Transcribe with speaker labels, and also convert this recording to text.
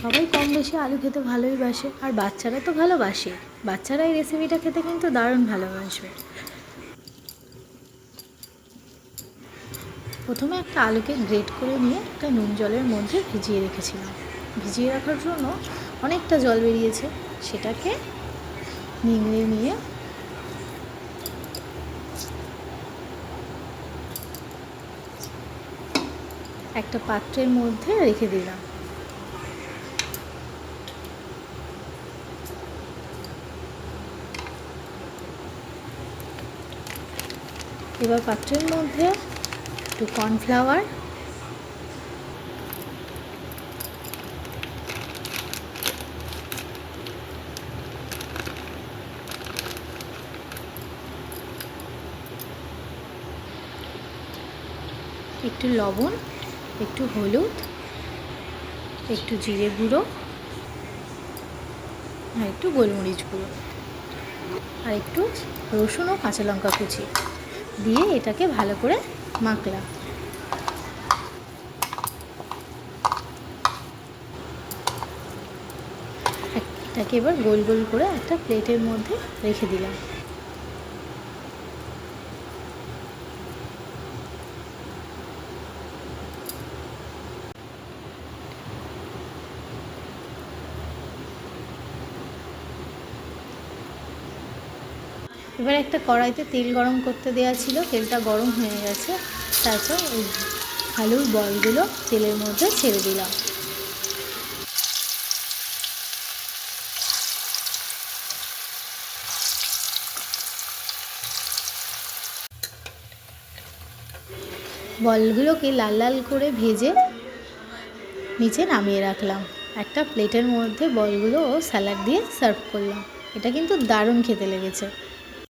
Speaker 1: সবাই কম বেশি আলু খেতে ভালোই বাসে, আর বাচ্চারা তো ভালোবাসে। বাচ্চারা এই রেসিপিটা খেতে কিন্তু দারুণ ভালোবাসবে। প্রথমে একটা আলুকে গ্রেট করে নিয়ে একটা নুন জলের মধ্যে ভিজিয়ে রেখেছিলাম। ভিজিয়ে রাখার জন্য অনেকটা জল বেরিয়েছে, সেটাকে নিংড়ে নিয়ে একটা পাত্রের মধ্যে রেখে দিলাম। এবার পাত্রের মধ্যে একটু কর্নফ্লাওয়ার, একটু লবণ, একটু হলুদ, একটু জিরে গুঁড়ো, আর একটু গোলমরিচ গুঁড়ো, আর একটু রসুন ও কাঁচা লঙ্কা কুচি দিয়ে এটাকে ভালো করে মাখলাম। এটাকে এবার গোল গোল করে একটা প্লেটের মধ্যে রেখে দিলাম। এবার একটা কড়াইতে তেল গরম করতে দেওয়া ছিল, তেলটা গরম হয়ে গেছে। তারপর ওই আলুর বলগুলো তেলের মধ্যে ছেড়ে দিলাম। বলগুলোকে লাল লাল করে ভেজে নিচে নামিয়ে রাখলাম। একটা প্লেটের মধ্যে বলগুলো ও স্যালাড দিয়ে সার্ভ করলাম। এটা কিন্তু দারুণ খেতে লেগেছে।